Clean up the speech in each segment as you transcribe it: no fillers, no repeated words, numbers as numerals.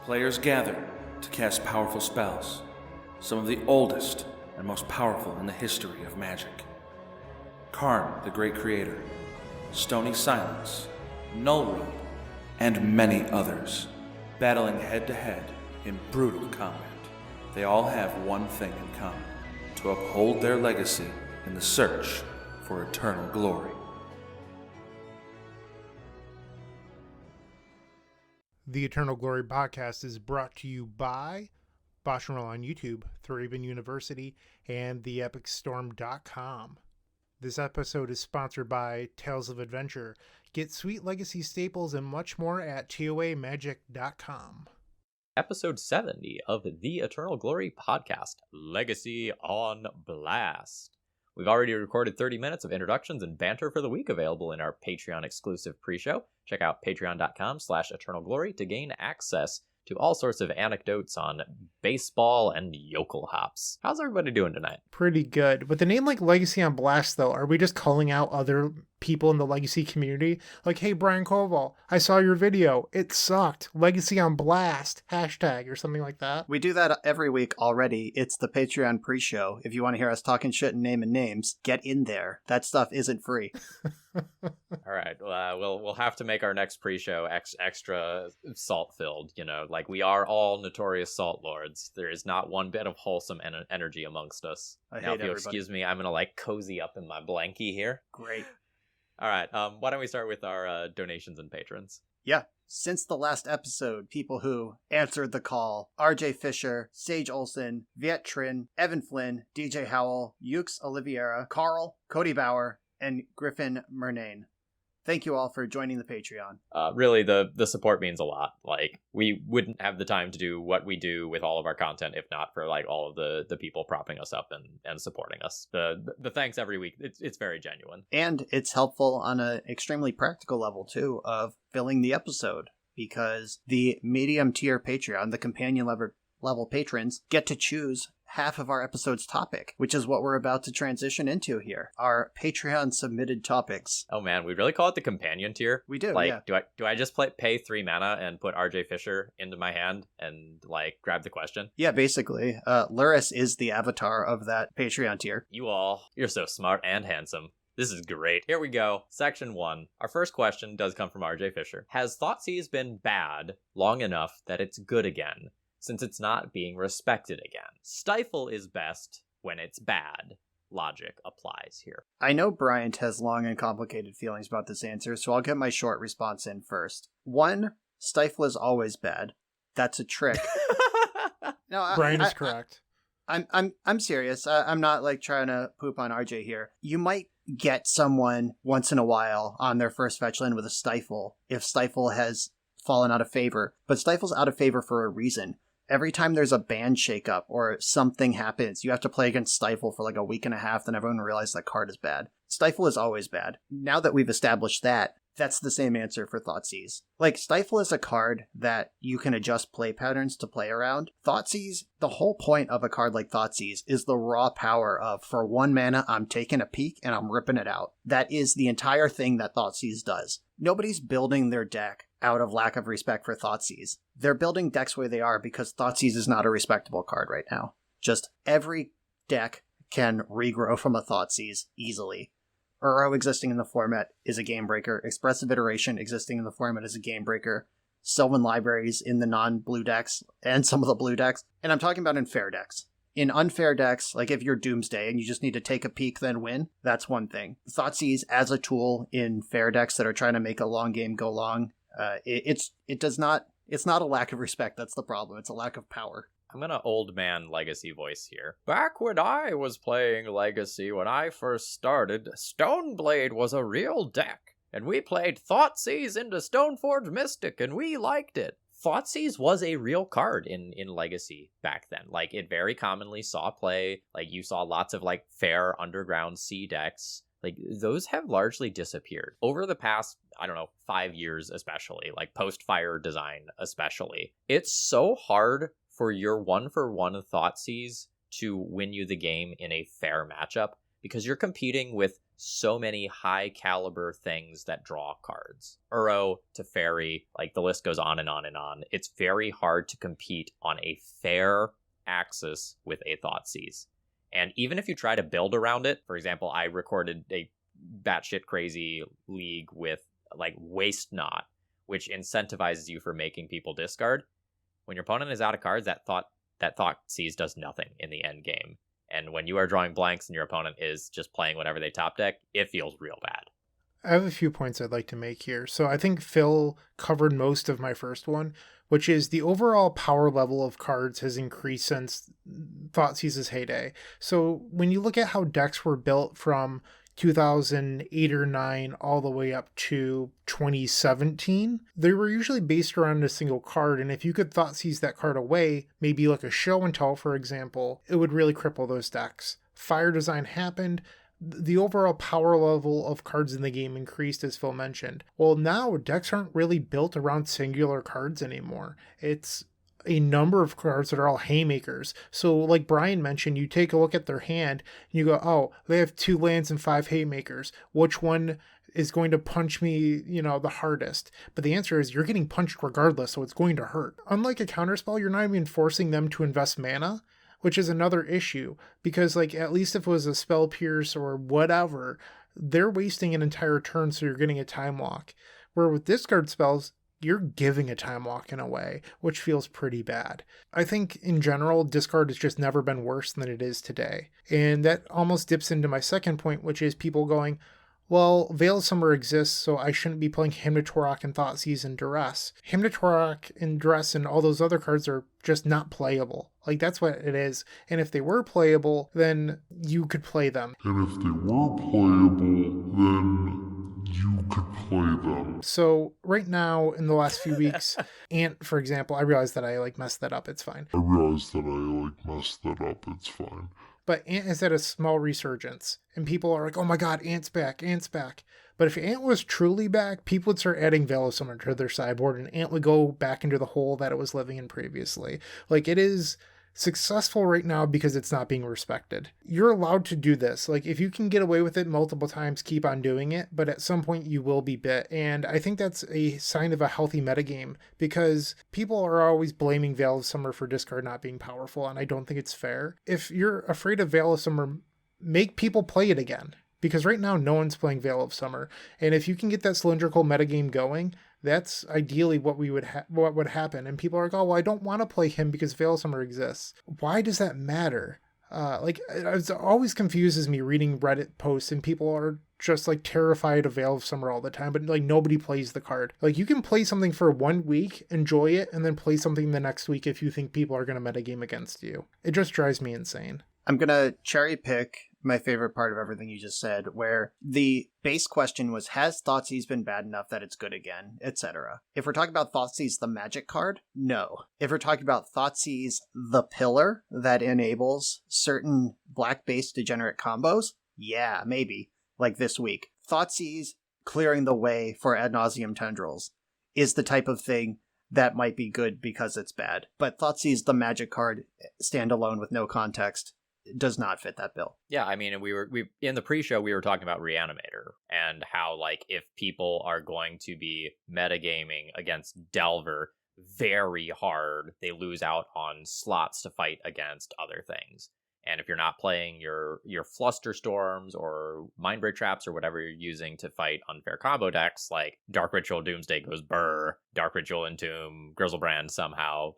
Players gather to cast powerful spells, some of the oldest and most powerful in the history of magic. Karn, the Great Creator, Stony Silence, Nullroad, and many others, battling head-to-head in brutal combat. They all have one thing in common: to uphold their legacy in the search for eternal glory. The Eternal Glory podcast is brought to you by BoshNRoll on YouTube, ThrabenU University, and TheEpicStorm.com. This episode is sponsored by Tales of Adventure. Get sweet legacy staples and much more at TOAMagic.com. Episode 70 of the Eternal Glory podcast, Legacy on Blast. We've already recorded 30 minutes of introductions and banter for the week available in our Patreon exclusive pre-show. Check out patreon.com/eternalglory to gain access to all sorts of anecdotes on baseball and yokel hops. How's everybody doing tonight? Pretty good. With a name like Legacy on Blast, though, are we just calling out other people in the Legacy community? Like, hey, Brian Coval, I saw your video. It sucked. Legacy on Blast, hashtag, or something like that. We do that every week already. It's the Patreon pre-show. If you want to hear us talking shit and naming names, get in there. That stuff isn't free. All right, we'll have to make our next pre-show extra salt-filled, like we are all notorious salt lords. There is not one bit of wholesome energy amongst us. Now, if you'll excuse me, I'm gonna cozy up in my blankie here. Great. All right, why don't we start with our donations and patrons? Yeah. Since the last episode, people who answered the call: RJ Fisher, Sage Olson, Viet Trin, Evan Flynn, DJ Howell, Ukes Oliveira, Carl, Cody Bauer, and Griffin Murnane. Thank you all for joining the Patreon. Really, the support means a lot. We wouldn't have the time to do what we do with all of our content if not for all of the people propping us up and supporting us. The thanks every week, it's very genuine. And it's helpful on an extremely practical level, too, of filling the episode. Because the medium tier Patreon, the companion level patrons, get to choose half of our episode's topic, which is what we're about to transition into here. Our Patreon submitted topics. Oh man, we really call it the companion tier? We do, yeah. Do I just pay 3 mana and put RJ Fisher into my hand and grab the question? Yeah, basically. Luris is the avatar of that Patreon tier. You're so smart and handsome. This is great. Here we go. Section 1. Our first question does come from RJ Fisher. Has Thoughtseize been bad long enough that it's good again, since it's not being respected again? Stifle is best when it's bad. Logic applies here. I know Bryant has long and complicated feelings about this answer, so I'll get my short response in first. 1, Stifle is always bad. That's a trick. No, Brian is correct. I'm serious. I'm not trying to poop on RJ here. You might get someone once in a while on their first fetch land with a Stifle if Stifle has fallen out of favor, but Stifle's out of favor for a reason. Every time there's a band shakeup or something happens, you have to play against Stifle for a week and a half, then everyone realizes that card is bad. Stifle is always bad. Now that we've established that, that's the same answer for Thoughtseize. Stifle is a card that you can adjust play patterns to play around. Thoughtseize, the whole point of a card like Thoughtseize is the raw power of, for 1 mana, I'm taking a peek and I'm ripping it out. That is the entire thing that Thoughtseize does. Nobody's building their deck out of lack of respect for Thoughtseize. They're building decks where they are because Thoughtseize is not a respectable card right now. Just every deck can regrow from a Thoughtseize easily. Uro existing in the format is a game breaker. Expressive Iteration existing in the format is a game breaker. Sylvan Libraries in the non-blue decks and some of the blue decks. And I'm talking about in fair decks. In unfair decks, if you're Doomsday and you just need to take a peek then win, that's one thing. Thoughtseize as a tool in fair decks that are trying to make a long game go long, it's not a lack of respect that's the problem. It's a lack of power. I'm gonna old man Legacy voice here. Back when I was playing Legacy, when I first started, Stoneblade was a real deck. And we played Thoughtseize into Stoneforge Mystic, and we liked it. Thoughtseize was a real card in Legacy back then. It very commonly saw play. You saw lots of, fair Underground Sea decks. Those have largely disappeared. Over the past, 5 years especially, post-Fire Design especially. It's so hard for your 1-for-1 Thoughtseize to win you the game in a fair matchup because you're competing with so many high caliber things that draw cards. Uro, Teferi, like the list goes on and on and on. It's very hard to compete on a fair axis with a Thoughtseize. And even if you try to build around it, for example, I recorded a batshit crazy league with like Waste Not, which incentivizes you for making people discard. When your opponent is out of cards, that Thoughtseize does nothing in the end game. And when you are drawing blanks and your opponent is just playing whatever they top deck, it feels real bad. I have a few points I'd like to make here. So I think Phil covered most of my first one, which is the overall power level of cards has increased since Thoughtseize's heyday. So when you look at how decks were built from 2008 or 9 all the way up to 2017, they were usually based around a single card, and if you could Thoughtseize that card away, maybe like a Show and Tell, for example, it would really cripple those decks. Fire Design happened. The overall power level of cards in the game increased, as Phil mentioned. Well, now decks aren't really built around singular cards anymore. It's a number of cards that are all haymakers. So like Brian mentioned, you take a look at their hand and you go, oh, they have 2 lands and 5 haymakers. Which one is going to punch me, the hardest? But the answer is you're getting punched regardless, so it's going to hurt. Unlike a counterspell, you're not even forcing them to invest mana, which is another issue, because like at least if it was a Spell Pierce or whatever, they're wasting an entire turn, so you're getting a time walk. Where with discard spells, you're giving a time walk in a way, which feels pretty bad. I think in general, discard has just never been worse than it is today. And that almost dips into my second point, which is people going, well, Veil of Summer exists, so I shouldn't be playing Hymn to Torok and Thoughtseize and Duress. Hymn to Torok and Duress and all those other cards are just not playable. Like, that's what it is. And if they were playable, then you could play them. So right now, in the last few weeks, Ant, for example, I realized that I messed that up. It's fine. But Ant has had a small resurgence, and people are like, oh my god, Ant's back, Ant's back. But if Ant was truly back, people would start adding Veil of Summer to their sideboard, and Ant would go back into the hole that it was living in previously. Like, it is successful right now because it's not being respected. You're allowed to do this. Like, if you can get away with it multiple times, keep on doing it, but at some point you will be bit. And I think that's a sign of a healthy metagame, because people are always blaming Veil of Summer for discard not being powerful, and I don't think it's fair. If you're afraid of Veil of Summer, make people play it again, because right now no one's playing Veil of Summer. And if you can get that cylindrical metagame going, that's ideally what would happen. And people are like, oh, well, I don't want to play him because Veil of Summer exists. Why does that matter? It always confuses me reading Reddit posts and people are just terrified of Veil of Summer all the time, but nobody plays the card. You can play something for 1 week, enjoy it, and then play something the next week if you think people are going to metagame against you. It just drives me insane. I'm going to cherry pick my favorite part of everything you just said, where the base question was, has Thoughtseize been bad enough that it's good again, etc. If we're talking about Thoughtseize, the magic card, no. If we're talking about Thoughtseize, the pillar that enables certain black-based degenerate combos, yeah, maybe, like this week. Thoughtseize clearing the way for Ad Nauseam Tendrils is the type of thing that might be good because it's bad. But Thoughtseize, the magic card, standalone with no context, does not fit that bill. Yeah, I mean, we in the pre-show we were talking about Reanimator and how if people are going to be metagaming against Delver very hard, they lose out on slots to fight against other things. And if you're not playing your Fluster Storms or Mindbreak Traps or whatever you're using to fight unfair combo decks, like Dark Ritual Doomsday goes burr, Dark Ritual Entomb, Grizzlebrand somehow,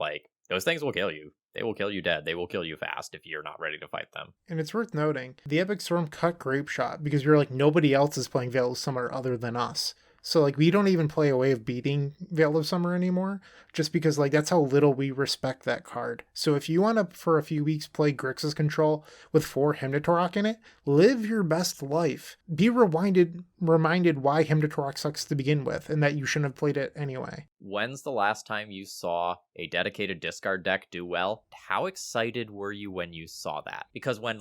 those things will kill you. They will kill you dead. They will kill you fast if you're not ready to fight them. And it's worth noting, the Epic Storm cut Grape Shot because you're nobody else is playing Veil of Summer other than us. So we don't even play a way of beating Veil of Summer anymore, just because that's how little we respect that card. So if you want to, for a few weeks, play Grixis Control with 4 Hymn to Torok in it, live your best life. Be reminded why Hymn to Torok sucks to begin with, and that you shouldn't have played it anyway. When's the last time you saw a dedicated discard deck do well? How excited were you when you saw that? Because when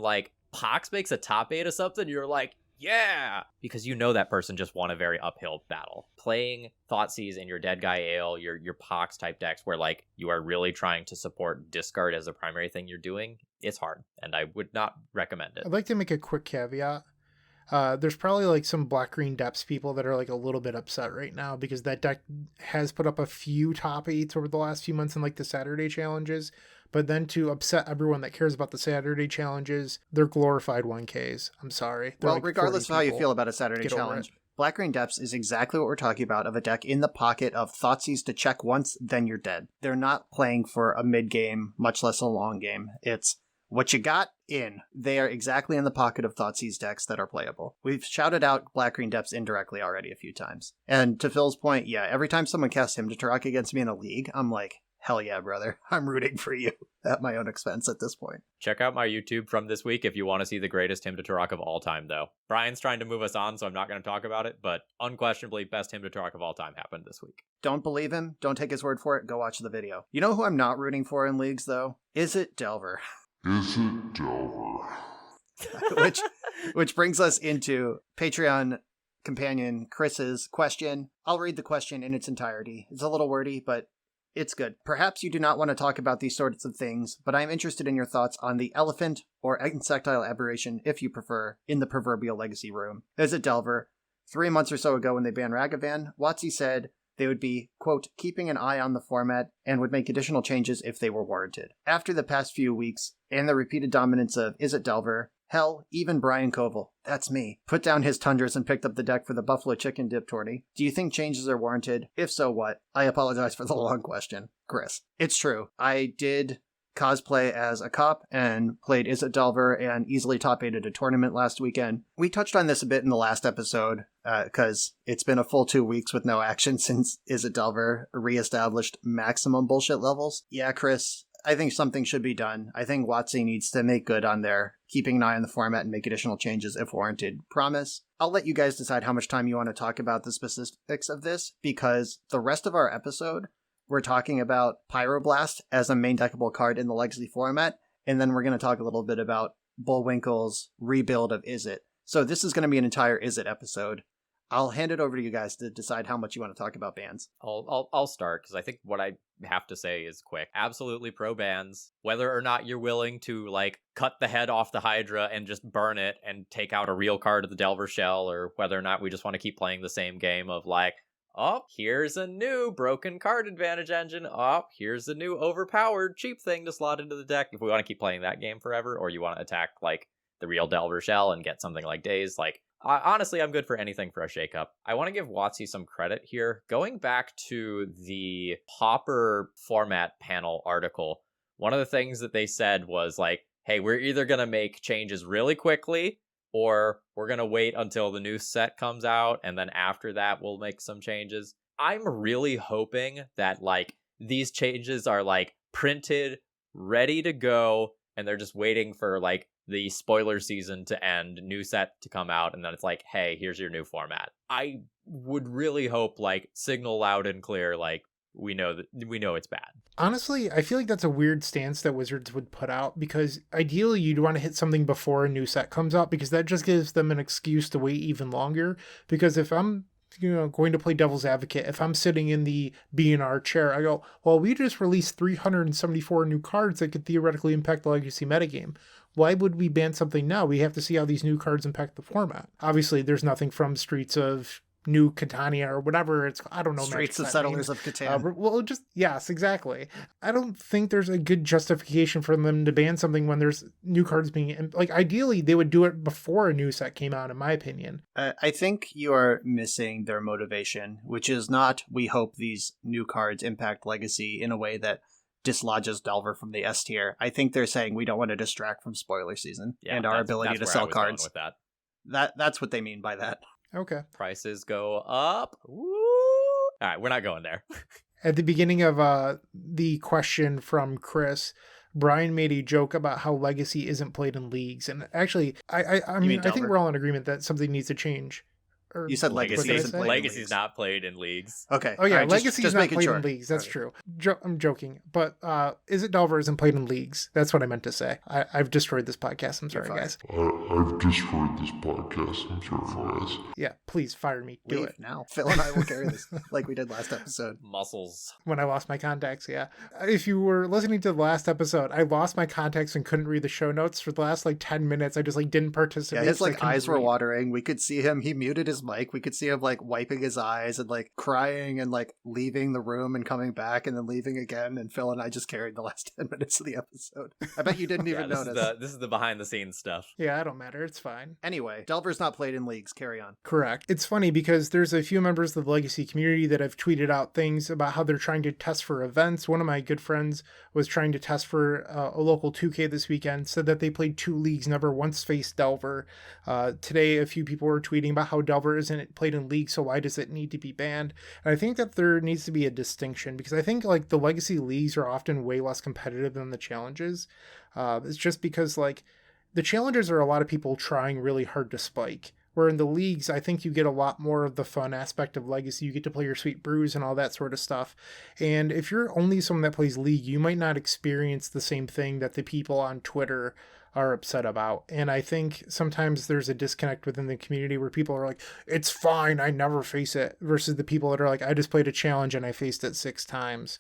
Pox makes a top 8 of something, you're like, yeah, because you know that person just won a very uphill battle. Playing Thoughtseize in your Dead Guy Ale, your Pox type decks where like you are really trying to support discard as a primary thing you're doing, it's hard, and I would not recommend it. I'd like to make a quick caveat. There's probably like some black-green depths people that are like a little bit upset right now because that deck has put up a few top 8s over the last few months in like the Saturday challenges. But then to upset everyone that cares about the Saturday challenges, they're glorified 1Ks. I'm sorry. They're Well, like regardless of how you feel about a Saturday Get over challenge, Black Green Depths is exactly what we're talking about, of a deck in the pocket of Thoughtseize to check once, then you're dead. They're not playing for a mid-game, much less a long game. It's what you got in. They are exactly in the pocket of Thoughtseize decks that are playable. We've shouted out Black Green Depths indirectly already a few times. And to Phil's point, yeah, every time someone casts Hymn to Turok against me in a league, I'm like, hell yeah, brother. I'm rooting for you at my own expense at this point. Check out my YouTube from this week if you want to see the greatest Hymn to Turok of all time, though. Brian's trying to move us on, so I'm not going to talk about it, but unquestionably, best Hymn to Turok of all time happened this week. Don't believe him? Don't take his word for it? Go watch the video. You know who I'm not rooting for in leagues, though? Is it Delver? Is it Delver? which brings us into Patreon companion Chris's question. I'll read the question in its entirety. It's a little wordy, but it's good. Perhaps you do not want to talk about these sorts of things, but I am interested in your thoughts on the elephant or insectile aberration, if you prefer, in the proverbial legacy room. Is it Delver? 3 months or so ago when they banned Ragavan, WotC said they would be, quote, keeping an eye on the format and would make additional changes if they were warranted. After the past few weeks and the repeated dominance of Is it Delver, hell, even Brian Coval, that's me, put down his Tundras and picked up the deck for the Buffalo Chicken Dip tourney. Do you think changes are warranted? If so, what? I apologize for the long question. Chris. It's true. I did cosplay as a cop and played Is it Delver and easily top 8 at a tournament last weekend. We touched on this a bit in the last episode because it's been a full 2 weeks with no action since Is it Delver reestablished maximum bullshit levels. Yeah, Chris, I think something should be done. I think WotC needs to make good on their keeping an eye on the format and make additional changes if warranted. Promise. I'll let you guys decide how much time you want to talk about the specifics of this, because the rest of our episode, we're talking about Pyroblast as a main deckable card in the Legacy format, and then we're going to talk a little bit about Bullwinkle's rebuild of Is It. So this is going to be an entire Is It episode. I'll hand it over to you guys to decide how much you want to talk about bans. I'll start, because I think what I have to say is quick. Absolutely pro bans. Whether or not you're willing to, like, cut the head off the Hydra and just burn it and take out a real card of the Delver Shell, or whether or not we just want to keep playing the same game of, like, oh, here's a new broken card advantage engine. Oh, here's a new overpowered cheap thing to slot into the deck. If we want to keep playing that game forever, or you want to attack, like, the real Delver Shell and get something like Daze, like, honestly, I'm good for anything for a shakeup. I want to give WotC some credit here. Going back to the Pauper format panel article, one of the things that they said was like, hey, we're either going to make changes really quickly, or we're going to wait until the new set comes out, and then after that, we'll make some changes. I'm really hoping that, like, these changes are, like, printed, ready to go, and they're just waiting for, like, the spoiler season to end, new set to come out, and then it's like, hey, here's your new format. I would really hope, like, signal loud and clear, like, we know it's bad. Honestly, I feel like that's a weird stance that Wizards would put out, because ideally you'd want to hit something before a new set comes out, because that just gives them an excuse to wait even longer. Because if I'm going to play devil's advocate, if I'm sitting in the B&R chair, I go, well, we just released 374 new cards that could theoretically impact the Legacy metagame. Why would we ban something now? We have to see how these new cards impact the format. Obviously, there's nothing from Streets of New Catania or whatever it's, I don't know. Streets of Settlers of Catan. Well, just, yes, exactly. I don't think there's a good justification for them to ban something when there's new cards being, like, ideally they would do it before a new set came out, in my opinion. I think you are missing their motivation, which is not, we hope these new cards impact Legacy in a way that dislodges Delver from the S tier. I think they're saying we don't want to distract from spoiler season and our ability to sell cards. With that. That's what they mean by that. Okay. Prices go up. Woo! All right, we're not going there. At the beginning of the question from Chris, Brian made a joke about how Legacy isn't played in leagues. And actually, I mean, I think we're all in agreement that something needs to change. Or You said what did I Legacy isn't say? played in Legacy's leagues. not played in leagues. Okay. Oh yeah, All right, Legacy's just not making played sure. in leagues. That's Okay. true. I'm joking, but Is It Delver isn't played in leagues. That's what I meant to say. I've destroyed this podcast. I'm sorry, You're guys. I've destroyed this podcast. I'm sorry, guys. Yeah, please fire me. Do Leave it. now. Phil and I will carry this like we did last episode. Muscles. When I lost my contacts, yeah. If you were listening to the last episode, I lost my contacts and couldn't read the show notes for the last 10 minutes. I just didn't participate. Yeah, his so I couldn't eyes were read. watering. We could see him. He muted his mic. We could see him wiping his eyes and crying and leaving the room and coming back and then leaving again. And Phil and I just carried the last 10 minutes of the episode. I bet you didn't even this notice. This is the behind the scenes stuff. Yeah, I don't matter. It's fine. Anyway, Delver's not played in leagues. Carry on. Correct. It's funny because there's a few members of the Legacy community that have tweeted out things about how they're trying to test for events. One of my good friends was trying to test for a local 2K this weekend, said that they played 2 leagues, never once faced Delver. Today, a few people were tweeting about how Delver isn't played in leagues, so why does it need to be banned? And I think that there needs to be a distinction because I think the Legacy leagues are often way less competitive than the challenges. It's just because the challenges are a lot of people trying really hard to spike. Where in the leagues, I think you get a lot more of the fun aspect of Legacy. You get to play your sweet brews and all that sort of stuff. And if you're only someone that plays League, you might not experience the same thing that the people on Twitter are upset about. And I think sometimes there's a disconnect within the community where people are like, it's fine, I never face it, versus the people that are like, I just played a challenge and I faced it 6 times.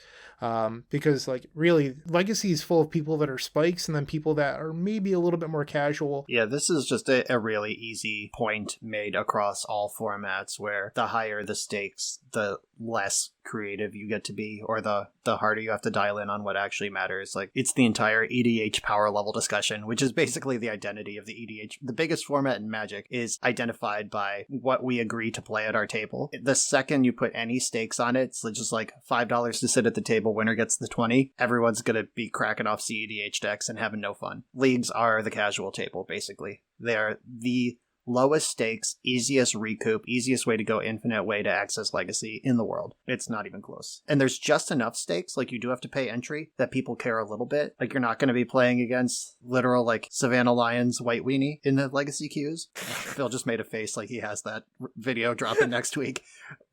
Because really, Legacy is full of people that are spikes and then people that are maybe a little bit more casual. Yeah, this is just a really easy point made across all formats where the higher the stakes, the less creative you get to be, or the harder you have to dial in on what actually matters. It's the entire EDH power level discussion, which is basically the identity of the EDH. The biggest format in Magic is identified by what we agree to play at our table. The second you put any stakes on it, so just $5 to sit at the table, winner gets the 20, everyone's gonna be cracking off CEDH decks and having no fun. Leagues are the casual table, basically. They are the lowest stakes, easiest recoup, easiest way to go infinite way to access Legacy in the world. It's not even close. And there's just enough stakes, you do have to pay entry, that people care a little bit. You're not going to be playing against literal Savannah Lions White Weenie in the Legacy queues. Phil just made a face like he has that video dropping next week.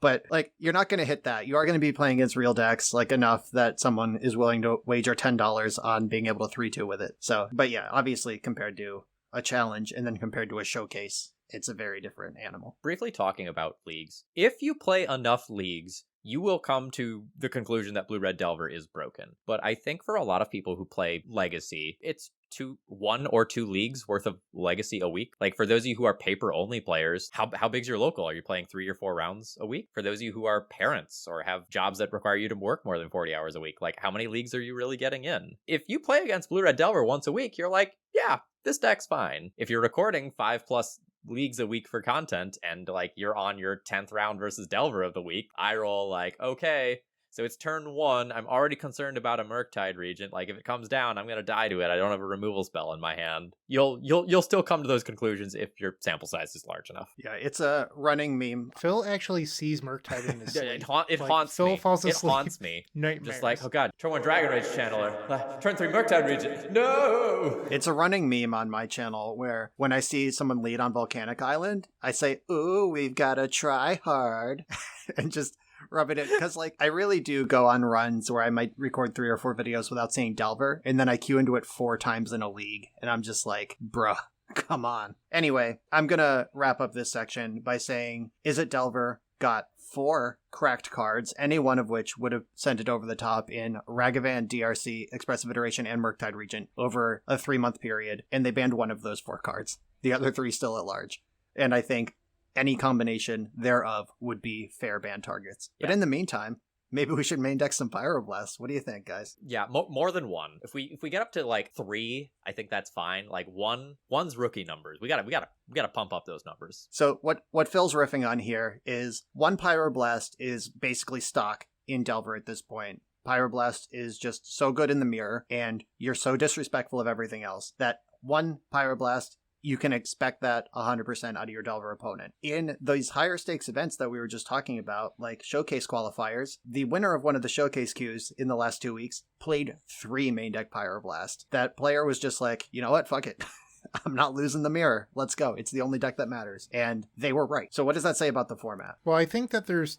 But you're not going to hit that. You are going to be playing against real decks enough that someone is willing to wager $10 on being able to 3-2 with it. So, but yeah, obviously compared to a challenge and then compared to a showcase, it's a very different animal. Briefly talking about leagues. If you play enough leagues, you will come to the conclusion that Blue-Red Delver is broken. But I think for a lot of people who play Legacy, it's 1 or 2 leagues worth of Legacy a week. For those of you who are paper-only players, how big's your local? Are you playing 3 or 4 rounds a week? For those of you who are parents or have jobs that require you to work more than 40 hours a week, how many leagues are you really getting in? If you play against Blue-Red Delver once a week, you're yeah, this deck's fine. If you're recording 5+ leagues a week for content and you're on your 10th round versus Delver of the week, I roll okay, so it's turn 1. I'm already concerned about a Murktide Regent. If it comes down, I'm gonna die to it. I don't have a removal spell in my hand. You'll still come to those conclusions if your sample size is large enough. Yeah, it's a running meme. Phil actually sees Murktide in his sleep. It haunts Phil me. falls asleep. It haunts me. Nightmares. Just oh god, turn 1 Dragon Rage Channeler. Turn 3 Murktide Regent. No! It's a running meme on my channel where when I see someone lead on Volcanic Island, I say, ooh, we've gotta try hard. And just rub it in. Because I really do go on runs where I might record 3 or 4 videos without saying Delver, and then I queue into it 4 times in a league. And I'm just bruh, come on. Anyway, I'm gonna wrap up this section by saying, Is It Delver got 4 cracked cards, any one of which would have sent it over the top in Ragavan, DRC, Expressive Iteration, and Murktide Regent over a 3-month period, and they banned 1 of those 4 cards. The other 3 still at large. And I think any combination thereof would be fair ban targets. Yeah. But in the meantime, maybe we should main deck some Pyroblast. What do you think, guys? Yeah, more than 1. If we get up to 3, I think that's fine. 1's rookie numbers. We gotta pump up those numbers. So what Phil's riffing on here is 1 Pyroblast is basically stock in Delver at this point. Pyroblast is just so good in the mirror, and you're so disrespectful of everything else that 1 Pyroblast, you can expect that 100% out of your Delver opponent. In these higher stakes events that we were just talking about, like showcase qualifiers, the winner of one of the showcase queues in the last 2 weeks played 3 main deck Pyroblast. That player was just you know what, fuck it. I'm not losing the mirror. Let's go. It's the only deck that matters. And they were right. So what does that say about the format? Well, I think that there's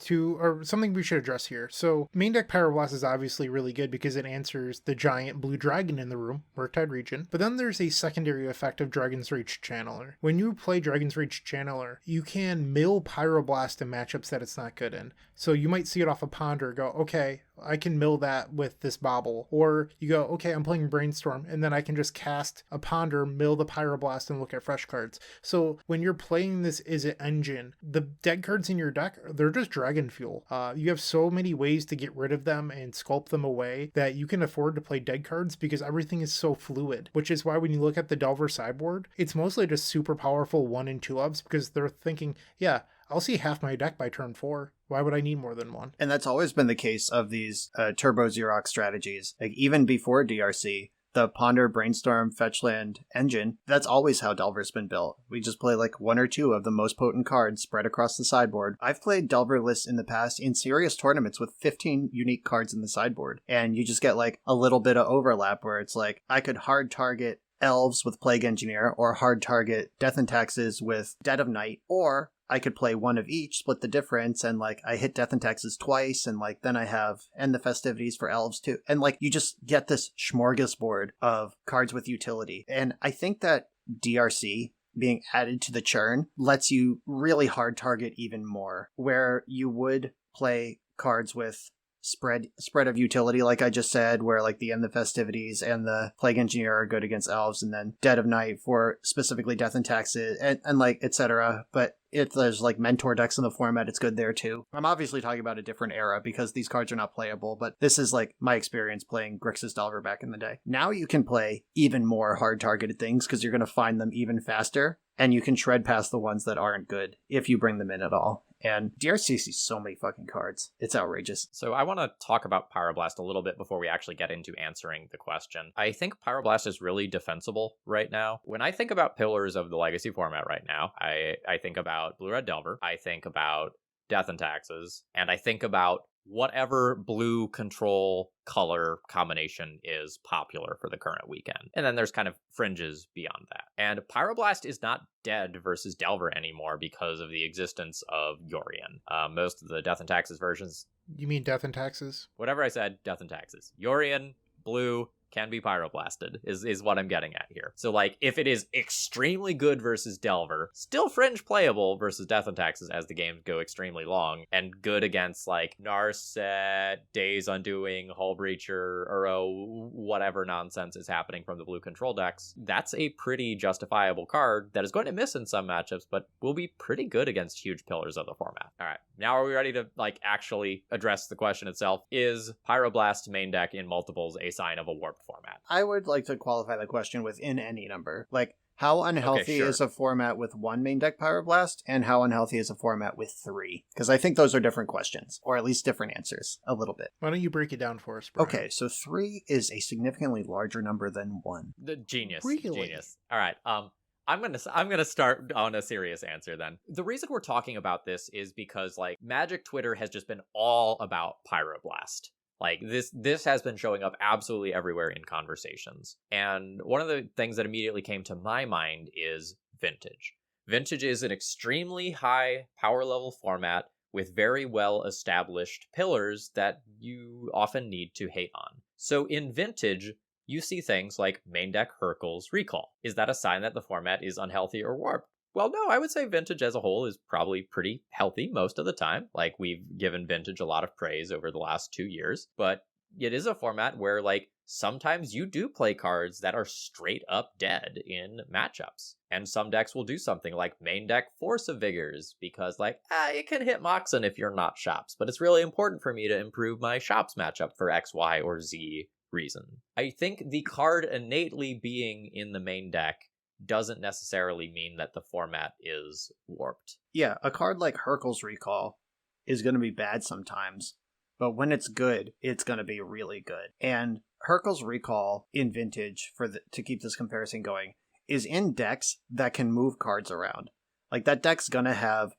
something we should address here. So main deck Pyroblast is obviously really good because it answers the giant blue dragon in the room, Murktide Region. But then there's a secondary effect of Dragon's Reach Channeler. When you play Dragon's Reach Channeler, you can mill Pyroblast in matchups that it's not good in. So you might see it off a Ponder, go, okay, I can mill that with this Bobble. Or you go, okay, I'm playing Brainstorm, and then I can just cast a Ponder, mill the Pyroblast, and look at fresh cards. So when you're playing this Izzet engine, the dead cards in your deck, they're just Dragon Fuel. You have so many ways to get rid of them and sculpt them away that you can afford to play dead cards because everything is so fluid, which is why when you look at the Delver sideboard, it's mostly just super powerful 1 and 2 ups because they're thinking, yeah, I'll see half my deck by turn 4. Why would I need more than one? And that's always been the case of these Turbo Xerox strategies. Like even before DRC, the Ponder, Brainstorm, Fetchland engine, that's always how Delver's been built. We just play like 1 or 2 of the most potent cards spread across the sideboard. I've played Delver lists in the past in serious tournaments with 15 unique cards in the sideboard. And you just get like a little bit of overlap where it's like, I could hard target Elves with Plague Engineer, or hard target Death and Taxes with Dead of Night, or I could play one of each, split the difference, and like I hit Death and Taxes twice, and like then I have End the Festivities for Elves too. And like you just get this smorgasbord of cards with utility. And I think that DRC being added to the churn lets you really hard target even more, where you would play cards with spread of utility, like I just said, where like the End the Festivities and the Plague Engineer are good against Elves, and then Dead of Night for specifically Death and Taxes and like etc. But if there's like Mentor decks in the format, it's good there too. I'm obviously talking about a different era because these cards are not playable, but this is like my experience playing Grixis Delver back in the day. Now you can play even more hard targeted things because you're going to find them even faster, and you can shred past the ones that aren't good if you bring them in at all. And DRC sees so many fucking cards. It's outrageous. So I want to talk about Pyroblast a little bit before we actually get into answering the question. I think Pyroblast is really defensible right now. When I think about pillars of the Legacy format right now, I think about Blue-Red Delver, I think about Death and Taxes, and I think about whatever blue control color combination is popular for the current weekend. And then there's kind of fringes beyond that. And Pyroblast is not dead versus Delver anymore because of the existence of Yorion. Most of the Death and Taxes versions... You mean Death and Taxes? Whatever I said, Death and Taxes. Yorion, blue, can be Pyroblasted, is what I'm getting at here. So, like, if it is extremely good versus Delver, still fringe playable versus Death and Taxes as the games go extremely long, and good against, like, Narset, Days Undoing, Hull Breacher, Uro, whatever nonsense is happening from the blue control decks, that's a pretty justifiable card that is going to miss in some matchups, but will be pretty good against huge pillars of the format. All right, now are we ready to, like, actually address the question itself? Is Pyroblast main deck in multiples a sign of a warped format? I would like to qualify the question within any number. Like, how unhealthy is a format with 1 main deck Pyroblast, and how unhealthy is a format with 3? Because I think those are different questions, or at least different answers, a little bit. Why don't you break it down for us, Brian? Okay, so 3 is a significantly larger number than 1. The genius. Really? Genius. All right. I'm gonna start on a serious answer then. The reason we're talking about this is because, like, Magic Twitter has just been all about Pyroblast. Like, this has been showing up absolutely everywhere in conversations. And one of the things that immediately came to my mind is Vintage. Vintage is an extremely high power level format with very well established pillars that you often need to hate on. So in Vintage, you see things like main deck Hurkyl's Recall. Is that a sign that the format is unhealthy or warped? Well, no, I would say Vintage as a whole is probably pretty healthy most of the time. Like, we've given Vintage a lot of praise over the last 2 years, but it is a format where, like, sometimes you do play cards that are straight up dead in matchups. And some decks will do something like main deck Force of Vigors because, like, it can hit Moxen if you're not Shops, but it's really important for me to improve my Shops matchup for X, Y, or Z reason. I think the card innately being in the main deck doesn't necessarily mean that the format is warped. Yeah, a card like Hurkyl's Recall is going to be bad sometimes, but when it's good, it's going to be really good. And Hurkyl's Recall in Vintage, to keep this comparison going, is in decks that can move cards around. Like, that deck's going to have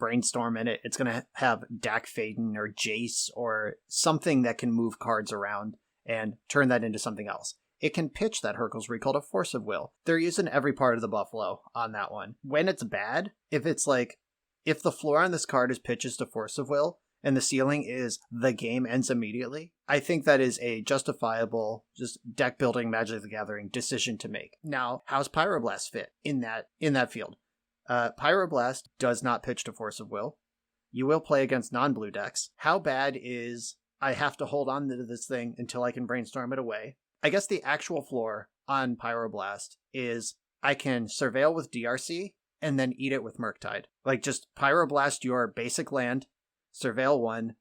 Brainstorm in it. It's going to have Dak Faden or Jace or something that can move cards around and turn that into something else. it can pitch that Hurkyl's Recall to Force of Will. They're using every part of the Buffalo on that one. When it's bad, if the floor on this card is pitches to Force of Will, and the ceiling is the game ends immediately, I think that is a justifiable, just deck building Magic the Gathering decision to make. Now, how's Pyroblast fit in that field? Pyroblast does not pitch to Force of Will. You will play against non-blue decks. How bad is I have to hold on to this thing until I can brainstorm it away? I guess the actual floor on Pyroblast is I can Surveil with DRC and then eat it with Murktide. Like, just Pyroblast your basic land, Surveil 1,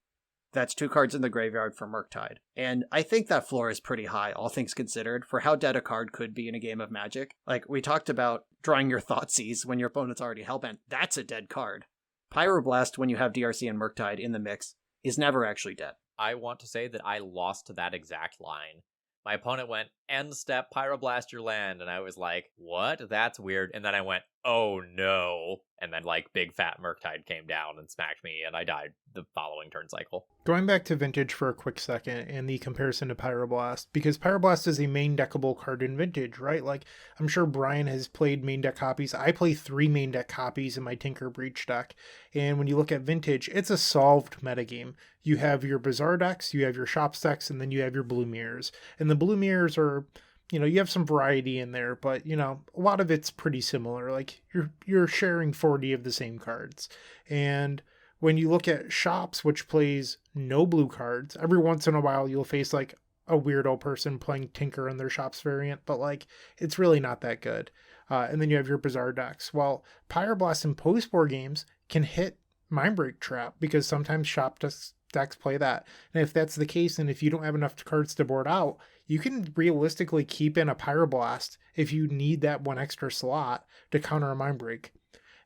that's 2 cards in the graveyard for Murktide. And I think that floor is pretty high, all things considered, for how dead a card could be in a game of Magic. Like, we talked about drawing your Thoughtseize when your opponent's already hellbent. That's a dead card. Pyroblast, when you have DRC and Murktide in the mix, is never actually dead. I want to say that I lost that exact line. My opponent went, end step, Pyroblast your land, and I was like, what? That's weird. And then I went, oh no. And then, like, big fat Murktide came down and smacked me, and I died the following turn cycle. Going back to Vintage for a quick second and the comparison to Pyroblast, because Pyroblast is a main deckable card in Vintage, right? Like, I'm sure Brian has played main deck copies. I play 3 main deck copies in my Tinker Breach deck. And when you look at Vintage, it's a solved metagame. You have your Bazaar decks, you have your Shops decks, and then you have your Blue Mirrors. And the Blue Mirrors are, you have some variety in there, but, a lot of it's pretty similar. Like, you're sharing 40 of the same cards. And when you look at Shops, which plays no blue cards, every once in a while you'll face, like, a weirdo person playing Tinker in their Shops variant, but, like, it's really not that good. And then you have your Bazaar decks. Well, Pyroblast in post-board games can hit Mindbreak Trap, because sometimes Shop decks play that. And if that's the case, and if you don't have enough cards to board out, you can realistically keep in a Pyroblast if you need that one extra slot to counter a Mindbreak.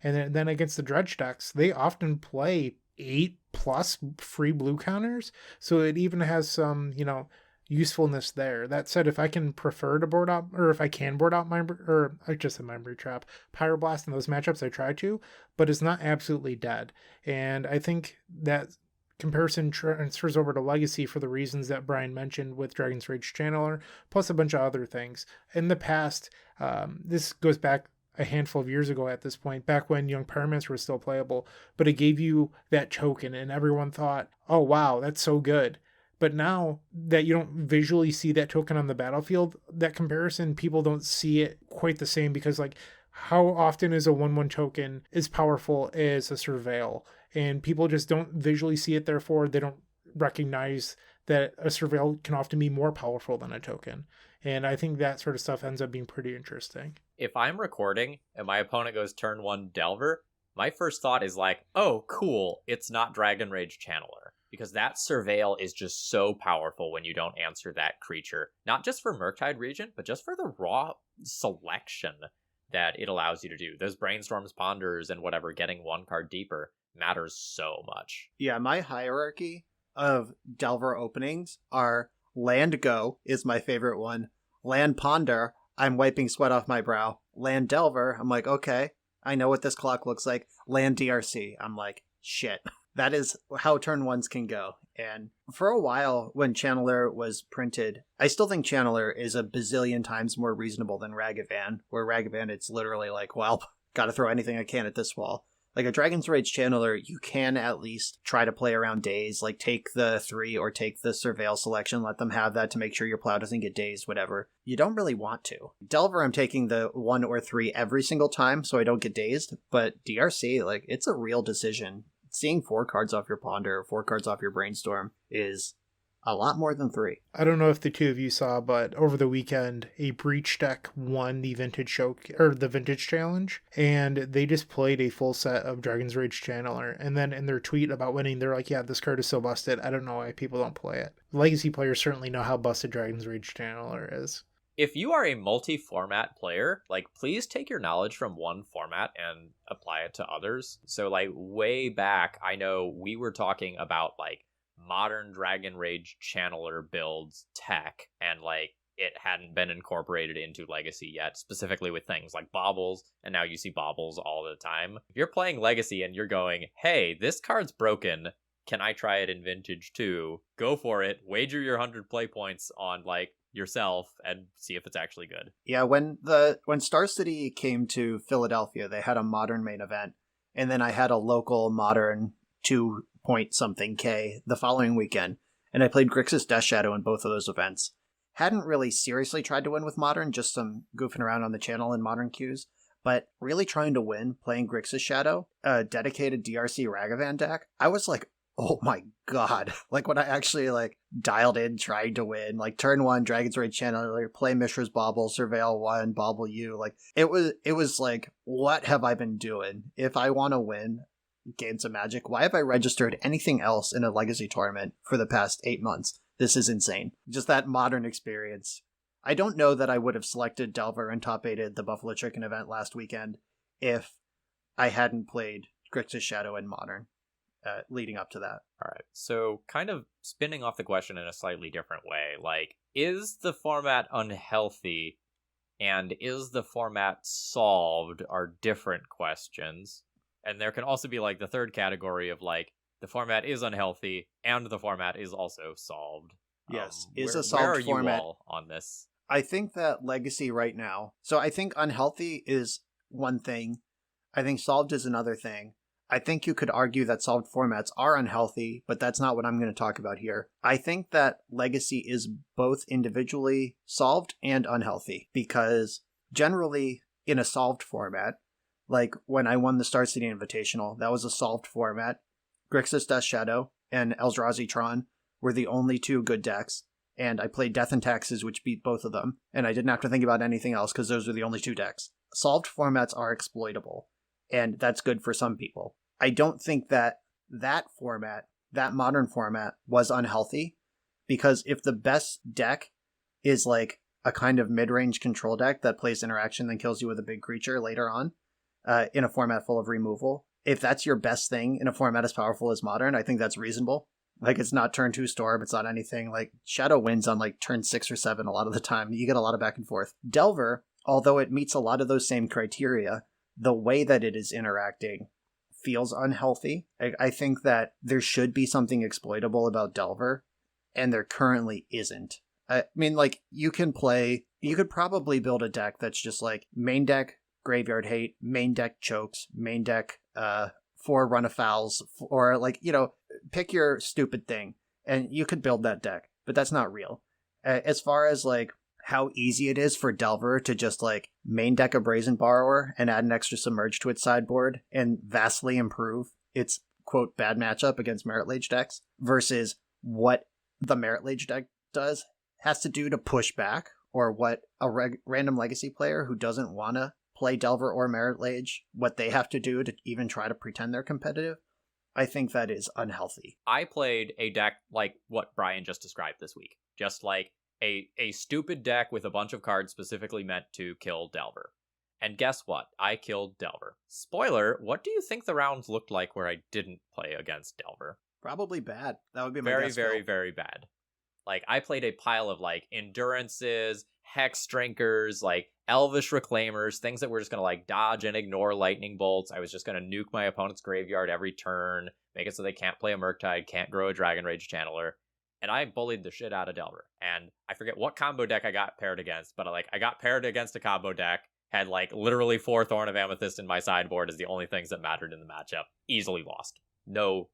And then against the Dredge decks, they often play 8+ free blue counters, so it even has some, usefulness there. That said, if I can prefer to board out, or if I can board out Mindbreak, or I just said Mindbreak Trap, Pyroblast in those matchups, I try to, but it's not absolutely dead. And I think that comparison transfers over to Legacy for the reasons that Brian mentioned with Dragon's Rage Channeler, plus a bunch of other things. In the past, this goes back a handful of years ago at this point, back when Young Pyromancer was still playable, but it gave you that token, and everyone thought, oh wow, that's so good. But now that you don't visually see that token on the battlefield, that comparison, people don't see it quite the same, because, like, how often is a 1/1 token as powerful as a Surveil? And people just don't visually see it, therefore they don't recognize that a Surveil can often be more powerful than a token. And I think that sort of stuff ends up being pretty interesting. If I'm recording and my opponent goes turn 1 Delver, my first thought is like, oh, cool, it's not Dragon Rage Channeler. Because that Surveil is just so powerful when you don't answer that creature. Not just for Murktide Regent, but just for the raw selection that it allows you to do. Those Brainstorms, Ponders, and whatever, getting 1 card deeper matters so much. Yeah, my hierarchy of Delver openings are Land Go is my favorite one. Land Ponder, I'm wiping sweat off my brow. Land Delver, I'm like, okay, I know what this clock looks like. Land DRC, I'm like, shit. That is how turn 1s can go. And for a while, when Channeler was printed, I still think Channeler is a bazillion times more reasonable than Ragavan, where Ragavan, it's literally like, well, gotta throw anything I can at this wall. Like a Dragon's Rage Channeler, you can at least try to play around days, like take the 3 or take the Surveil selection, let them have that to make sure your plow doesn't get dazed, whatever. You don't really want to. Delver, I'm taking the 1 or 3 every single time so I don't get dazed, but DRC, like, it's a real decision. Seeing 4 cards off your Ponder, 4 cards off your Brainstorm is a lot more than 3. I don't know if the two of you saw, but over the weekend, a Breach deck won the Vintage show, or the Vintage Challenge, and they just played a full set of Dragon's Rage Channeler. And then in their tweet about winning, they're like, yeah, this card is so busted, I don't know why people don't play it. Legacy players certainly know how busted Dragon's Rage Channeler is. If you are a multi-format player, like, please take your knowledge from one format and apply it to others. So, like, way back, I know we were talking about, like, modern Dragon Rage Channeler builds tech, and, like, it hadn't been incorporated into Legacy yet, specifically with things like Baubles, and now you see Baubles all the time. If you're playing Legacy and you're going, hey, this card's broken, can I try it in Vintage too? Go for it. Wager your 100 play points on, like, yourself and see if it's actually good. Yeah, when Star City came to Philadelphia, they had a modern main event, and then I had a local modern 2-point-something K the following weekend, and I played Grixis Death Shadow in both of those events. Hadn't really seriously tried to win with modern, just some goofing around on the channel in modern queues, but really trying to win playing Grixis Shadow, a dedicated DRC Ragavan deck, I was like, oh my god. Like when I actually like dialed in trying to win, like turn 1, Dragon's Rage Channeler, play Mishra's Bauble, Surveil 1, Bauble U, like it was like, what have I been doing? If I want to win games of Magic, why have I registered anything else in a Legacy tournament for the past 8 months? This is insane. Just that modern experience. I don't know that I would have selected Delver and top-8'd the Buffalo Chicken event last weekend if I hadn't played Grixis Shadow in modern. Leading up to that. All right. So kind of spinning off the question in a slightly different way, like, is the format unhealthy and is the format solved are different questions. And there can also be like the third category of like, the format is unhealthy and the format is also solved. Yes. Where are you all on this? I think that Legacy right now, so I think unhealthy is one thing. I think solved is another thing. I think you could argue that solved formats are unhealthy, but that's not what I'm going to talk about here. I think that Legacy is both individually solved and unhealthy, because generally in a solved format, like when I won the Star City Invitational, that was a solved format. Grixis Death Shadow and Eldrazi Tron were the only 2 good decks, and I played Death and Taxes, which beat both of them, and I didn't have to think about anything else because those were the only 2 decks. Solved formats are exploitable, and that's good for some people. I don't think that format, that modern format, was unhealthy, because if the best deck is like a kind of mid-range control deck that plays interaction then kills you with a big creature later on, in a format full of removal, if that's your best thing in a format as powerful as modern, I think that's reasonable. Like, it's not turn 2 Storm, it's not anything. Like, Shadow wins on like turn 6 or 7 a lot of the time. You get a lot of back and forth. Delver, although it meets a lot of those same criteria, the way that it is interacting feels unhealthy. I think that there should be something exploitable about Delver, and there currently isn't. I mean, like, you could probably build a deck that's just like main deck Graveyard Hate, main deck Chokes, main deck 4 Run of Fouls, or like, you know, pick your stupid thing, and you could build that deck, but that's not real. As far as like how easy it is for Delver to just like main deck a Brazen Borrower and add an extra Submerge to its sideboard and vastly improve its quote bad matchup against Merit Lage decks, versus what the Merit Lage deck has to do to push back, or what a random Legacy player who doesn't want to play Delver or Merit Lage, what they have to do to even try to pretend they're competitive. I think that is unhealthy. I played a deck like what Brian just described this week. Just like a stupid deck with a bunch of cards specifically meant to kill Delver. And guess what? I killed Delver. Spoiler, what do you think the rounds looked like where I didn't play against Delver? Probably bad. That would be my very, guess. Very, very bad. Like, I played a pile of, like, Endurances, Hex Drinkers, like, Elvish Reclaimers, things that were just going to, like, dodge and ignore Lightning Bolts. I was just going to nuke my opponent's graveyard every turn, make it so they can't play a Murktide, can't grow a Dragon Rage Channeler. And I bullied the shit out of Delver. And I forget what combo deck I got paired against, but, like, I got paired against a combo deck, had, like, literally 4 Thorn of Amethyst in my sideboard as the only things that mattered in the matchup. Easily lost. No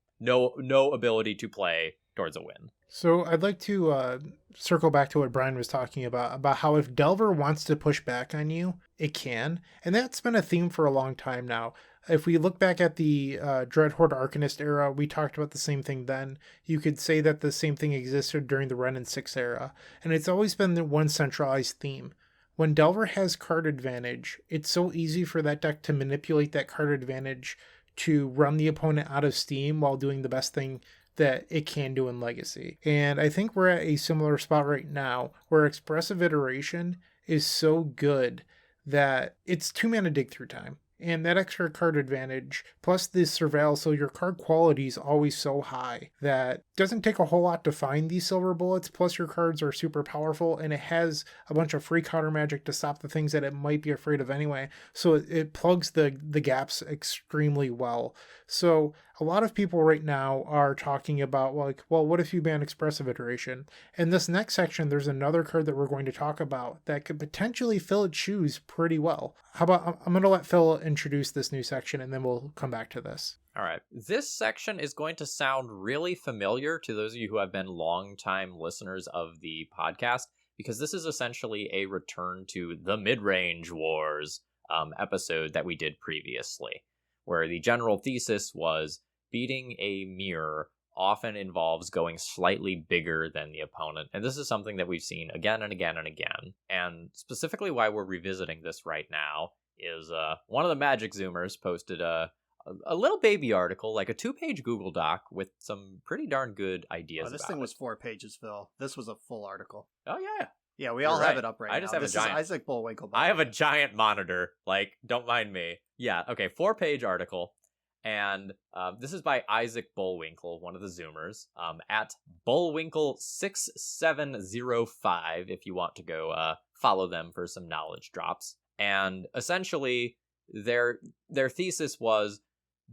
ability to play towards a win. So I'd like to circle back to what Brian was talking about how if Delver wants to push back on you, it can. And that's been a theme for a long time now. If we look back at the Dreadhorde Arcanist era, we talked about the same thing then. You could say that the same thing existed during the Wrenn and 6 era. And it's always been the one centralized theme. When Delver has card advantage, it's so easy for that deck to manipulate that card advantage to run the opponent out of steam while doing the best thing that it can do in Legacy. And I think we're at a similar spot right now where Expressive Iteration is so good that it's 2-mana dig through time. And that extra card advantage, plus the surveil, so your card quality is always so high that it doesn't take a whole lot to find these silver bullets, plus your cards are super powerful, and it has a bunch of free counter magic to stop the things that it might be afraid of anyway. So it plugs the gaps extremely well. So a lot of people right now are talking about, like, well, what if you ban expressive iteration? In this next section, there's another card that we're going to talk about that could potentially fill its shoes pretty well. How about, I'm going to let Phil introduce this new section, and then we'll come back to this. All right. This section is going to sound really familiar to those of you who have been longtime listeners of the podcast, because this is essentially a return to the Mid-Range Wars episode that we did previously, where the general thesis was beating a mirror often involves going slightly bigger than the opponent. And this is something that we've seen again and again and again. And specifically why we're revisiting this right now is one of the Magic Zoomers posted a little baby article, like a 2-page Google Doc with some pretty darn good ideas. Oh, this thing was 4 pages, Phil. This was a full article. Oh, yeah. Yeah, we all have it up right now. I just have this a giant... is Isaac Bullwinkle. I have a giant monitor. Like, don't mind me. Yeah, okay, 4-page article. And this is by Isaac Bullwinkle, one of the Zoomers, at Bullwinkle6705, if you want to go follow them for some knowledge drops. And essentially, their thesis was,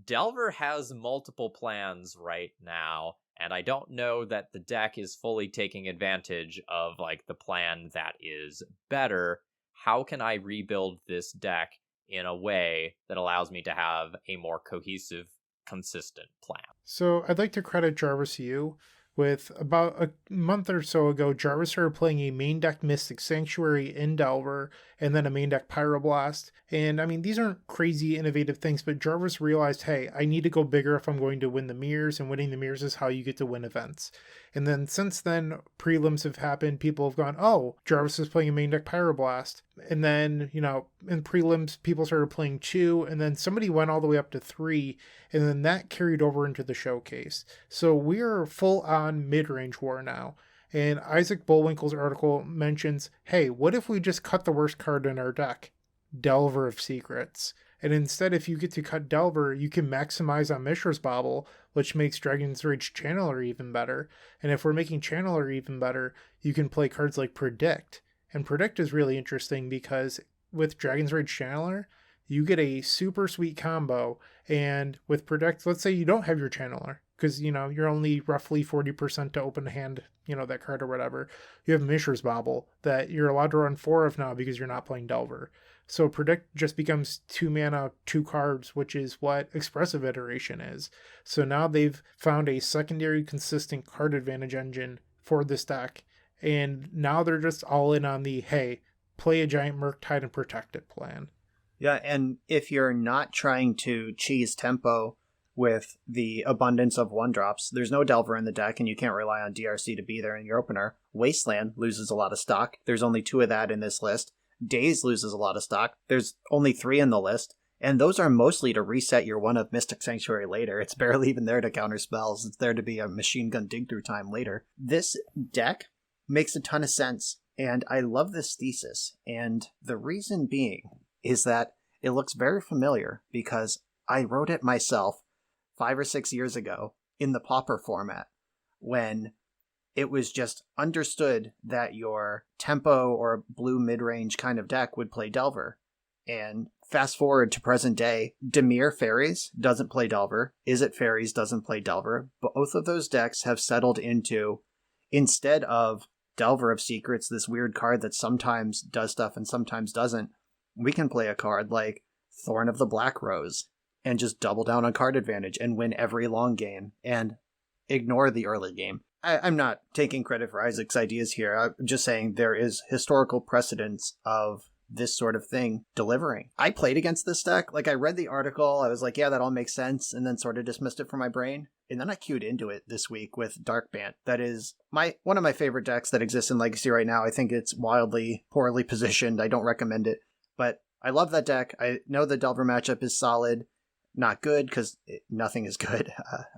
Delver has multiple plans right now, and I don't know that the deck is fully taking advantage of, like, the plan that is better. How can I rebuild this deck in a way that allows me to have a more cohesive, consistent plan? So I'd like to credit Jarvis U. With about a month or so ago, Jarvis started playing a main deck Mystic Sanctuary in Delver, and then a main deck Pyroblast. And I mean, these aren't crazy innovative things, but Jarvis realized, hey, I need to go bigger if I'm going to win the mirrors, and winning the mirrors is how you get to win events. And then since then, prelims have happened, people have gone, oh, Jarvis is playing a main deck Pyroblast. And then, you know, in prelims, people started playing 2, and then somebody went all the way up to 3, and then that carried over into the showcase. So we're full on mid-range war now. And Isaac Bullwinkle's article mentions, hey, what if we just cut the worst card in our deck? Delver of Secrets. And instead, if you get to cut Delver, you can maximize on Mishra's Bauble, which makes Dragon's Rage Channeler even better. And if we're making Channeler even better, you can play cards like Predict. And Predict is really interesting because with Dragon's Rage Channeler, you get a super sweet combo. And with Predict, let's say you don't have your Channeler, because, you know, you're only roughly 40% to open hand, you know, that card or whatever. You have Mishra's Bauble that you're allowed to run 4 of now because you're not playing Delver. So Predict just becomes 2 mana, 2 cards, which is what Expressive Iteration is. So now they've found a secondary consistent card advantage engine for this deck. And now they're just all in on the, hey, play a giant Murktide and protect it plan. Yeah, and if you're not trying to cheese tempo with the abundance of 1-drops, there's no Delver in the deck, and you can't rely on DRC to be there in your opener. Wasteland loses a lot of stock. There's only 2 of that in this list. Daze loses a lot of stock. There's only 3 in the list, and those are mostly to reset your 1 of Mystic Sanctuary later. It's barely even there to counter spells. It's there to be a machine gun dig through time later. This deck makes a ton of sense, and I love this thesis. And the reason being is that it looks very familiar because I wrote it myself 5 or 6 years ago in the Pauper format, when it was just understood that your tempo or blue mid-range kind of deck would play Delver. And fast forward to present day, Dimir Fairies doesn't play Delver. Izzet Fairies doesn't play Delver. Both of those decks have settled into, instead of Delver of Secrets, this weird card that sometimes does stuff and sometimes doesn't, we can play a card like Thorn of the Black Rose and just double down on card advantage and win every long game and ignore the early game. I'm not taking credit for Isaac's ideas here. I'm just saying there is historical precedence of this sort of thing delivering. I played against this deck. Like, I read the article, I was like, yeah, that all makes sense, and then sort of dismissed it from my brain. And then I queued into it this week with Dark Bant. That is one of my favorite decks that exists in Legacy right now. I think it's wildly poorly positioned. I don't recommend it. But I love that deck. I know the Delver matchup is solid. Not good, because nothing is good.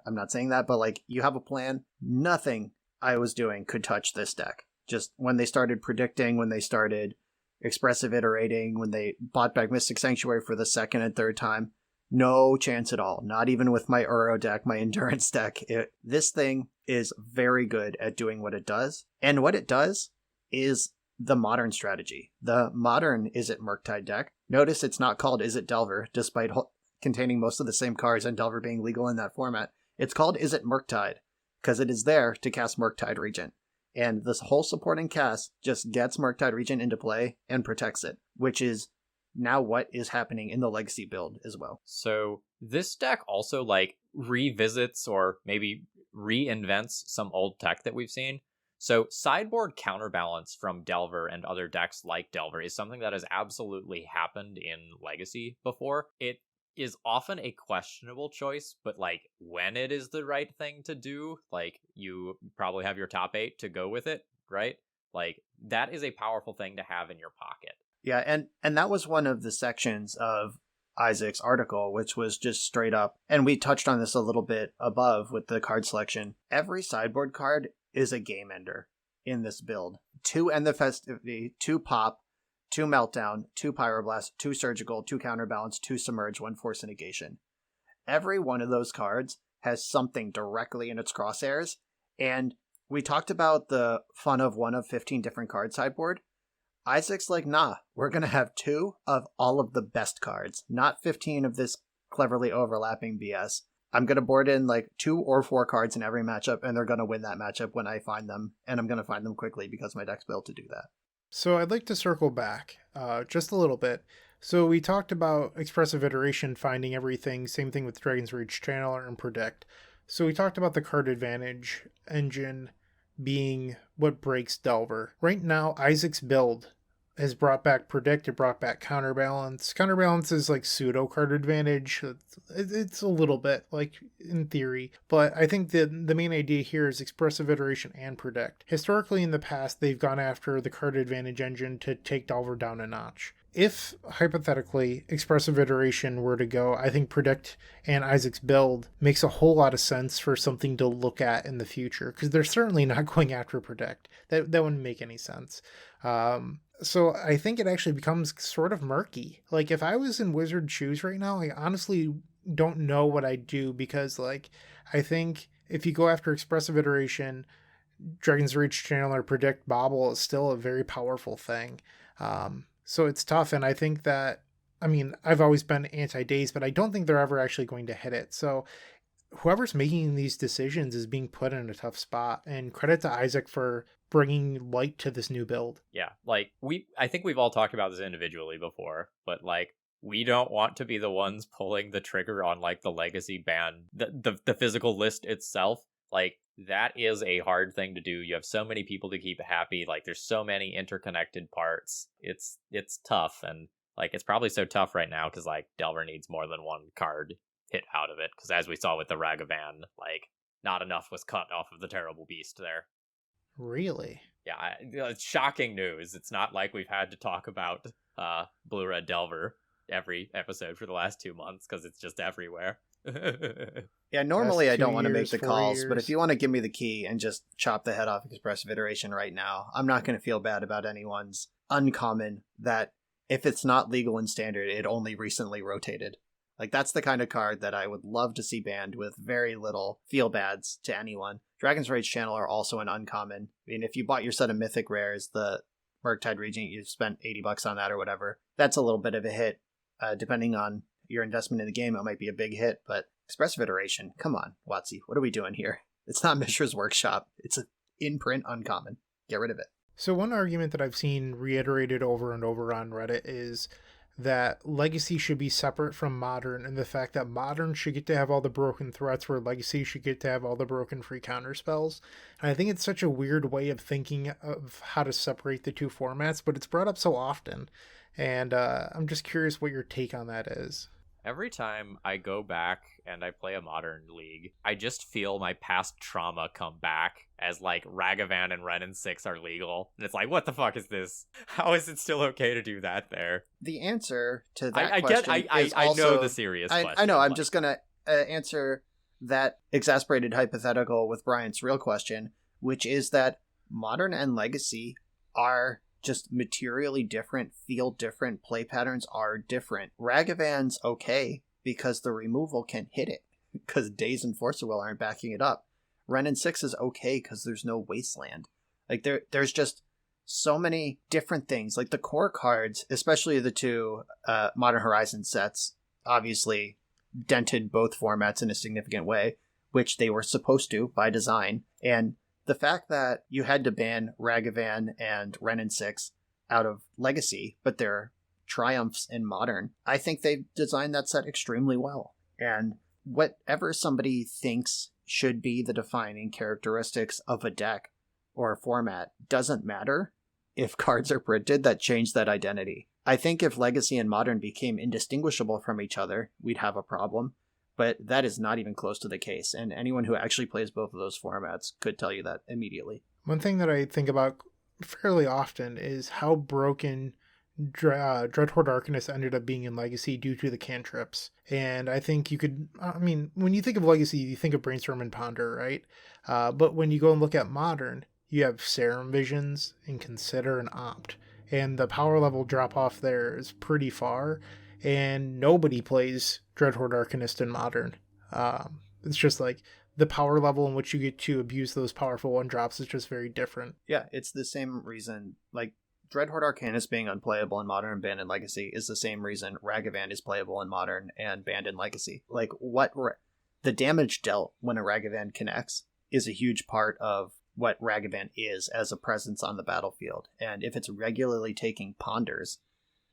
I'm not saying that, but like, you have a plan. Nothing I was doing could touch this deck. Just when they started predicting, when they started expressive iterating, when they bought back Mystic Sanctuary for the second and third time. No chance at all. Not even with my Uro deck, my Endurance deck. This thing is very good at doing what it does. And what it does is the modern strategy. The modern Is It Murktide deck. Notice it's not called Is It Delver, despite containing most of the same cards and Delver being legal in that format. It's called Is It Murktide, because it is there to cast Murktide Regent. And this whole supporting cast just gets Murktide Regent into play and protects it, which is now what is happening in the Legacy build as well. So this deck also like revisits or maybe reinvents some old tech that we've seen. So sideboard counterbalance from Delver and other decks like Delver is something that has absolutely happened in Legacy before. It is often a questionable choice, but like when it is the right thing to do, like you probably have your top 8 to go with it, right? Like that is a powerful thing to have in your pocket. Yeah, and that was one of the sections of Isaac's article, which was just straight up, and we touched on this a little bit above with the card selection. Every sideboard card is a game ender in this build. 2 End the Festivity, 2 Pop, 2 Meltdown, 2 Pyroblast, 2 Surgical, 2 Counterbalance, 2 Submerge, 1 Force Negation. Every one of those cards has something directly in its crosshairs, and we talked about the fun of 1 of 15 different card sideboard. Isaac's like, nah, we're going to have 2 of all of the best cards, not 15 of this cleverly overlapping BS. I'm going to board in like 2 or 4 cards in every matchup, and they're going to win that matchup when I find them, and I'm going to find them quickly because my deck's built to do that. So I'd like to circle back just a little bit. So we talked about expressive iteration, finding everything, same thing with Dragon's Rage Channeler and Predict. So we talked about the card advantage engine being what breaks Delver. Right now, Isaac's build has brought back Predict, it brought back Counterbalance. Counterbalance is like pseudo card advantage. It's a little bit, like, in theory. But I think the main idea here is expressive iteration and Predict. Historically, in the past, they've gone after the card advantage engine to take Delver down a notch. If, hypothetically, expressive iteration were to go, I think Predict and Isaac's build makes a whole lot of sense for something to look at in the future, because they're certainly not going after Predict. That wouldn't make any sense. So I think it actually becomes sort of murky. Like, if I was in Wizard shoes right now, I honestly don't know what I'd do, because, like, I think if you go after expressive iteration, Dragon's Rage Channeler, Predict, Bobble is still a very powerful thing. So it's tough, and I think that, I mean, I've always been anti-Daze, but I don't think they're ever actually going to hit it. So whoever's making these decisions is being put in a tough spot, and credit to Isaac for bringing light to this new build. Yeah, like, I think we've all talked about this individually before, but, like, we don't want to be the ones pulling the trigger on, like, the Legacy ban, the physical list itself. Like, that is a hard thing to do. You have so many people to keep happy. Like, there's so many interconnected parts. It's tough, and, like, it's probably so tough right now because, like, Delver needs more than one card hit out of it, because as we saw with the Ragavan, like, not enough was cut off of the Terrible Beast there. Really? Yeah, it's shocking news. It's not like we've had to talk about Blue Red Delver every episode for the last 2 months, because it's just everywhere. Yeah, normally I don't want to make years, the 4 calls, years. but if you want to give me the key and just chop the head off expressive iteration right now, I'm not going to feel bad about anyone's uncommon that if it's not legal in standard, it only recently rotated. Like, that's the kind of card that I would love to see banned with very little feel bads to anyone. Dragon's Rage Channeler are also an uncommon. I mean, if you bought your set of Mythic Rares, the Murktide Regent, you've spent $80 on that or whatever. That's a little bit of a hit. Depending on your investment in the game, it might be a big hit, but expressive iteration, come on, WotC, what are we doing here? It's not Mishra's Workshop. It's an in-print uncommon. Get rid of it. So one argument that I've seen reiterated over and over on Reddit is that Legacy should be separate from Modern, and the fact that Modern should get to have all the broken threats where Legacy should get to have all the broken free counter spells. And I think it's such a weird way of thinking of how to separate the two formats, but it's brought up so often. And I'm just curious what your take on that is. Every time I go back and I play a Modern League, I just feel my past trauma come back as, like, Ragavan and Ren and 6 are legal. And it's like, what the fuck is this? How is it still okay to do that there? The answer to that I question is I also... know the serious question. I know, I'm like, just going to answer that exasperated hypothetical with Brian's real question, which is that Modern and Legacy are just materially different, feel different, play patterns are different. Ragavan's okay because the removal can hit it, because Daze and Force of Will aren't backing it up. Wrenn and 6 is okay because there's no Wasteland. Like there's just so many different things. Like the core cards, especially the two Modern Horizon sets, obviously dented both formats in a significant way, which they were supposed to by design. And the fact that you had to ban Ragavan and Wrenn and 6 out of Legacy, but they're triumphs in Modern, I think they've designed that set extremely well. And whatever somebody thinks should be the defining characteristics of a deck or a format doesn't matter if cards are printed that change that identity. I think if Legacy and Modern became indistinguishable from each other, we'd have a problem. But that is not even close to the case, and anyone who actually plays both of those formats could tell you that immediately. One thing that I think about fairly often is how broken Dreadhorde Arcanist ended up being in Legacy due to the cantrips. And I think you could, when you think of Legacy, you think of Brainstorm and Ponder, right? But when you go and look at Modern, you have Serum Visions and Consider and Opt. And the power level drop off there is pretty far. And nobody plays Dreadhorde Arcanist in Modern. It's just like the power level in which you get to abuse those powerful one drops is just very different. Yeah, it's the same reason, like, Dreadhorde Arcanist being unplayable in Modern and banned in Legacy is the same reason Ragavan is playable in Modern and banned in Legacy. Like, the damage dealt when a Ragavan connects is a huge part of what Ragavan is as a presence on the battlefield. And if it's regularly taking Ponders,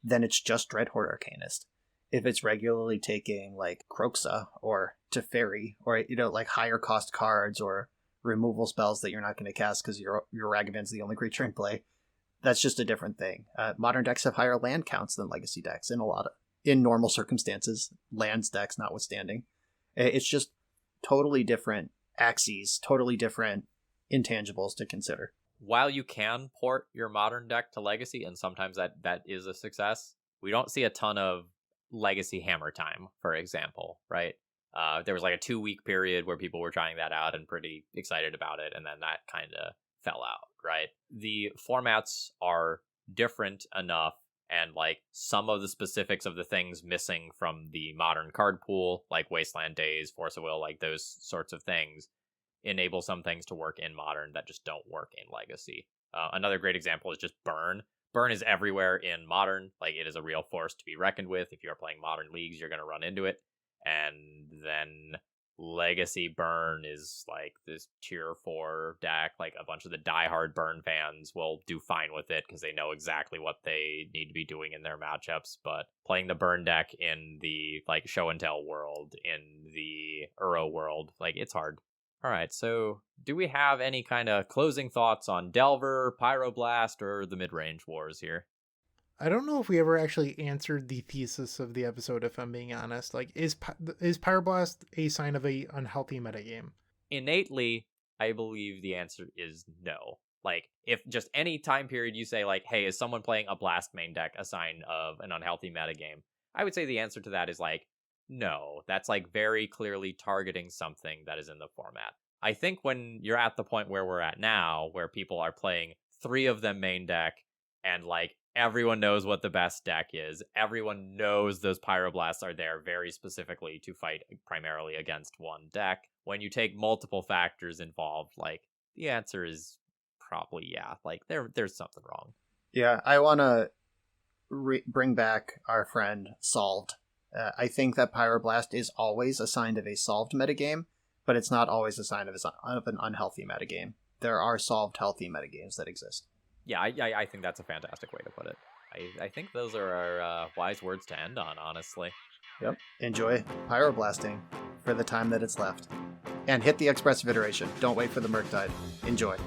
then it's just Dreadhorde Arcanist. If it's regularly taking, like, Kroxa or Teferi, or, like, higher cost cards or removal spells that you're not going to cast because your Ragavan's the only creature in play, that's just a different thing. Modern decks have higher land counts than Legacy decks in normal circumstances, lands decks notwithstanding. It's just totally different axes, totally different intangibles to consider. While you can port your Modern deck to Legacy, and sometimes that is a success, we don't see a ton of Legacy Hammer Time, for example, right? There was like a 2-week period where people were trying that out and pretty excited about it, and then that kind of fell out, right? The formats are different enough, and like some of the specifics of the things missing from the Modern card pool, like Wasteland Daze, Force of Will, like those sorts of things, enable some things to work in Modern that just don't work in Legacy. Another great example is just Burn. Burn is everywhere in Modern. Like, it is a real force to be reckoned with. If you're playing Modern leagues, you're going to run into it. And then Legacy Burn is like this tier 4 deck. Like, a bunch of the diehard Burn fans will do fine with it because they know exactly what they need to be doing in their matchups. But playing the Burn deck in the like show and tell world, in the Uro world, like, it's hard. All right, so do we have any kind of closing thoughts on Delver, Pyroblast, or the mid-range wars here? I don't know if we ever actually answered the thesis of the episode, if I'm being honest. Like, is Pyroblast a sign of a unhealthy metagame? Innately, I believe the answer is no. Like, if just any time period you say, like, hey, is someone playing a Blast main deck a sign of an unhealthy metagame? I would say the answer to that is, like, no. That's, like, very clearly targeting something that is in the format. I think when you're at the point where we're at now, where people are playing 3 of them main deck, and, like, everyone knows what the best deck is, everyone knows those Pyroblasts are there very specifically to fight primarily against one deck. When you take multiple factors involved, like, the answer is probably yeah. Like, there's something wrong. Yeah, I want to bring back our friend Solved. I think that Pyroblast is always a sign of a solved metagame, but it's not always a sign of an unhealthy metagame. There are solved healthy metagames that exist. Yeah, I think that's a fantastic way to put it. I think those are our wise words to end on, honestly. Yep. Enjoy Pyroblasting for the time that it's left. And hit the Expressive Iteration. Don't wait for the Murktide. Enjoy.